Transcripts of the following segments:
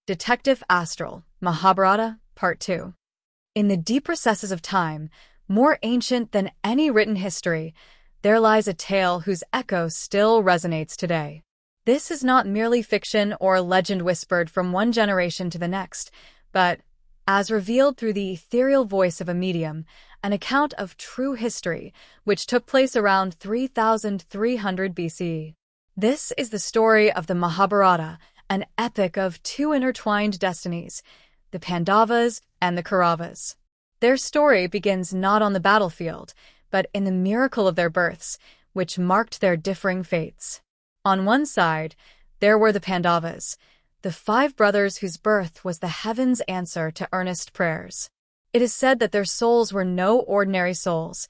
Detektif Astral, Mahabharata, Part 2. In the deep recesses of time, more ancient than any written history, there lies a tale whose echo still resonates today. This is not merely fiction or legend whispered from one generation to the next, but, as revealed through the ethereal voice of a medium, an account of true history which took place around 3300 BCE. This is the story of the Mahabharata, an epic of two intertwined destinies, the Pandavas and the Kauravas. Their story begins not on the battlefield, but in the miracle of their births, which marked their differing fates. On one side, there were the Pandavas, the 5 brothers whose birth was the heaven's answer to earnest prayers. It is said that their souls were no ordinary souls.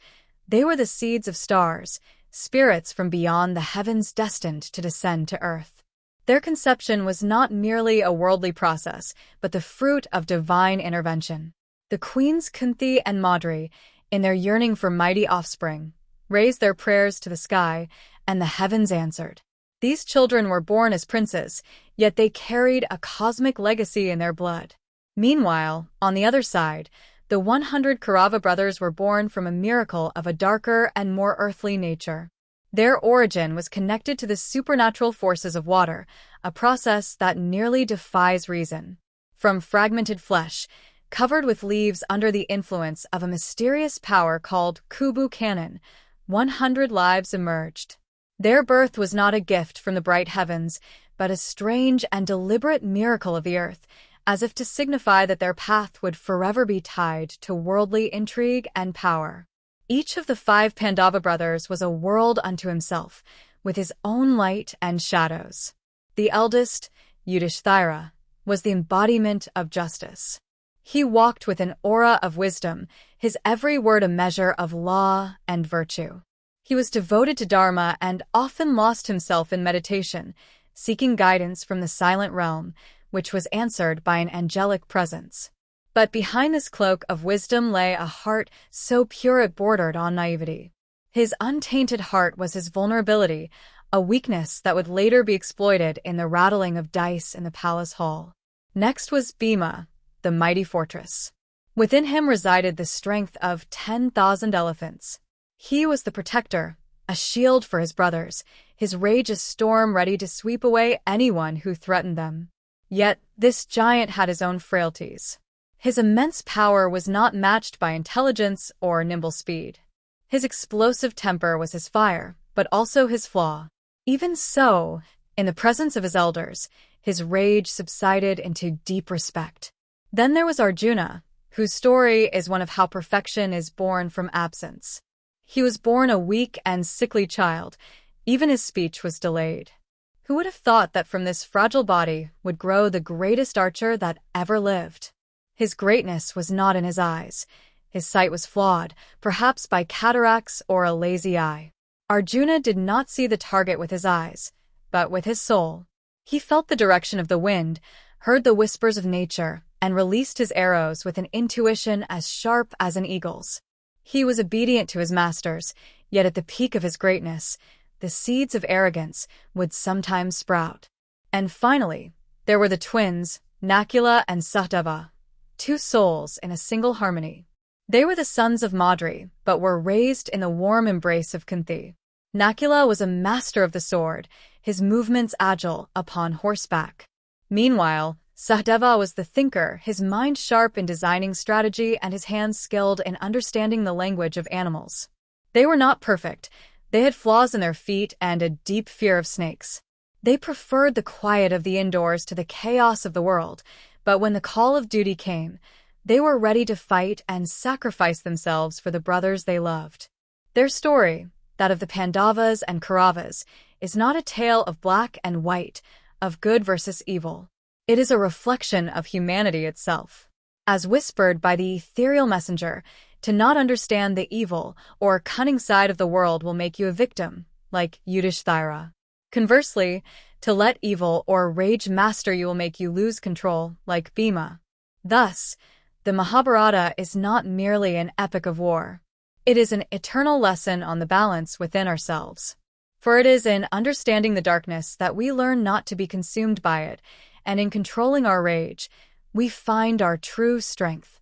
They were the seeds of stars, spirits from beyond the heavens destined to descend to earth. Their conception was not merely a worldly process, but the fruit of divine intervention. The queens Kunti and Madri, in their yearning for mighty offspring, raised their prayers to the sky, and the heavens answered. These children were born as princes, yet they carried a cosmic legacy in their blood. Meanwhile, on the other side, the 100 Kaurava brothers were born from a miracle of a darker and more earthly nature. Their origin was connected to the supernatural forces of water, a process that nearly defies reason. From fragmented flesh, covered with leaves under the influence of a mysterious power called Kubu Cannon, 100 lives emerged. Their birth was not a gift from the bright heavens, but a strange and deliberate miracle of the earth, as if to signify that their path would forever be tied to worldly intrigue and power. Each of the 5 Pandava brothers was a world unto himself, with his own light and shadows. The eldest, Yudishthra, was the embodiment of justice. He walked with an aura of wisdom, his every word a measure of law and virtue. He was devoted to Dharma and often lost himself in meditation, seeking guidance from the silent realm, which was answered by an angelic presence. But behind this cloak of wisdom lay a heart so pure it bordered on naivety. His untainted heart was his vulnerability, a weakness that would later be exploited in the rattling of dice in the palace hall. Next was Bhima, the mighty fortress. Within him resided the strength of 10,000 elephants. He was the protector, a shield for his brothers, his rage a storm ready to sweep away anyone who threatened them. Yet this giant had his own frailties. His immense power was not matched by intelligence or nimble speed. His explosive temper was his fire, but also his flaw. Even so, in the presence of his elders, his rage subsided into deep respect. Then there was Arjuna, whose story is one of how perfection is born from absence. He was born a weak and sickly child. Even his speech was delayed. Who would have thought that from this fragile body would grow the greatest archer that ever lived? His greatness was not in his eyes. His sight was flawed, perhaps by cataracts or a lazy eye. Arjuna did not see the target with his eyes, but with his soul. He felt the direction of the wind, heard the whispers of nature, and released his arrows with an intuition as sharp as an eagle's. He was obedient to his masters, yet at the peak of his greatness, the seeds of arrogance would sometimes sprout. And finally, there were the twins, Nacula and Sava, 2 souls in a single harmony. They were the sons of Madri, but were raised in the warm embrace of Kunti. Nacula was a master of the sword, his movements agile upon horseback. Meanwhile, Sava was the thinker, his mind sharp in designing strategy and his hands skilled in understanding the language of animals. They were not perfect. They had flaws in their feet and a deep fear of snakes. They preferred the quiet of the indoors to the chaos of the world, but when the call of duty came, they were ready to fight and sacrifice themselves for the brothers they loved. Their story, that of the Pandavas and Kauravas, is not a tale of black and white, of good versus evil. It is a reflection of humanity itself. As whispered by the ethereal messenger, to not understand the evil or cunning side of the world will make you a victim, like Yudishthra. Conversely, to let evil or rage master you will make you lose control, like Bhima. Thus, the Mahabharata is not merely an epic of war. It is an eternal lesson on the balance within ourselves. For it is in understanding the darkness that we learn not to be consumed by it, and in controlling our rage, we find our true strength.